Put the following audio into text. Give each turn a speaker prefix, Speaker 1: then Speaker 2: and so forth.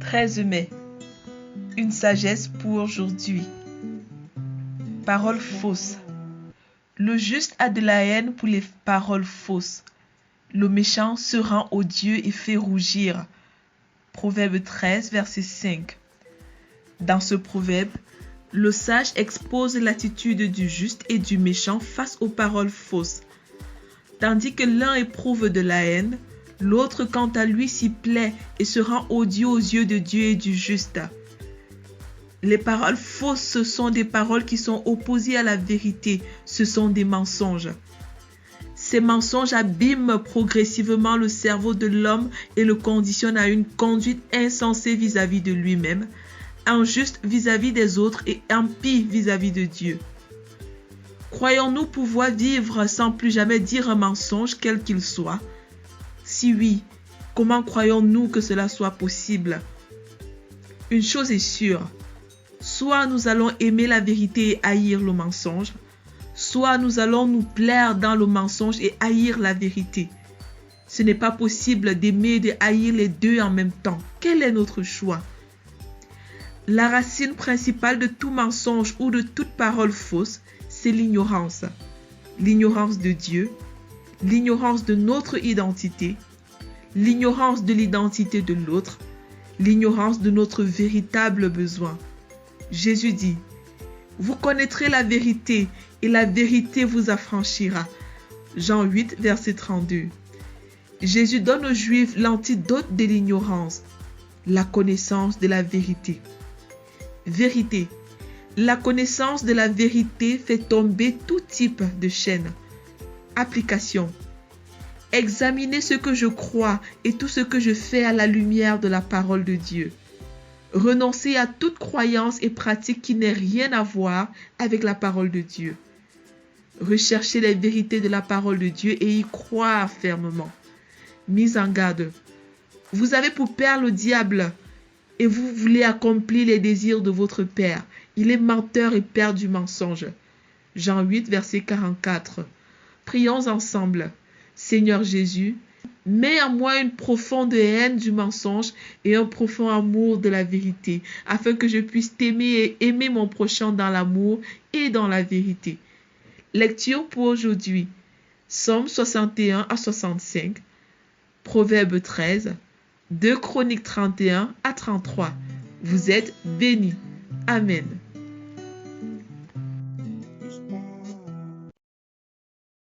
Speaker 1: 13 mai. Une sagesse pour aujourd'hui. Paroles fausses. Le juste a de la haine pour les paroles fausses. Le méchant se rend odieux et fait rougir. Proverbe 13, verset 5. Dans ce proverbe, le sage expose l'attitude du juste et du méchant face aux paroles fausses. Tandis que l'un éprouve de la haine, l'autre quant à lui s'y plaît et se rend odieux aux yeux de Dieu et du juste. Les paroles fausses, ce sont des paroles qui sont opposées à la vérité, ce sont des mensonges. Ces mensonges abîment progressivement le cerveau de l'homme et le conditionnent à une conduite insensée vis-à-vis de lui-même, injuste vis-à-vis des autres et impie vis-à-vis de Dieu. Croyons-nous pouvoir vivre sans plus jamais dire un mensonge quel qu'il soit? Si oui, comment croyons-nous que cela soit possible? Une chose est sûre, soit nous allons aimer la vérité et haïr le mensonge, soit nous allons nous plaire dans le mensonge et haïr la vérité. Ce n'est pas possible d'aimer et de haïr les deux en même temps. Quel est notre choix? La racine principale de tout mensonge ou de toute parole fausse, c'est l'ignorance. L'ignorance de Dieu, l'ignorance de notre identité, l'ignorance de l'identité de l'autre, l'ignorance de notre véritable besoin. Jésus dit, « Vous connaîtrez la vérité et la vérité vous affranchira. » Jean 8, verset 32. Jésus donne aux Juifs l'antidote de l'ignorance, la connaissance de la vérité. Vérité. La connaissance de la vérité fait tomber tout type de chaîne. Application. Examinez ce que je crois et tout ce que je fais à la lumière de la parole de Dieu. Renoncez à toute croyance et pratique qui n'ait rien à voir avec la parole de Dieu. Recherchez les vérités de la parole de Dieu et y croire fermement. Mise en garde. Vous avez pour père le diable et vous voulez accomplir les désirs de votre père. Il est menteur et père du mensonge. Jean 8, verset 44. Prions ensemble. Seigneur Jésus, mets en moi une profonde haine du mensonge et un profond amour de la vérité, afin que je puisse t'aimer et aimer mon prochain dans l'amour et dans la vérité. Lecture pour aujourd'hui. Psaume 61 à 65, Proverbe 13, 2 Chroniques 31 à 33. Vous êtes bénis. Amen.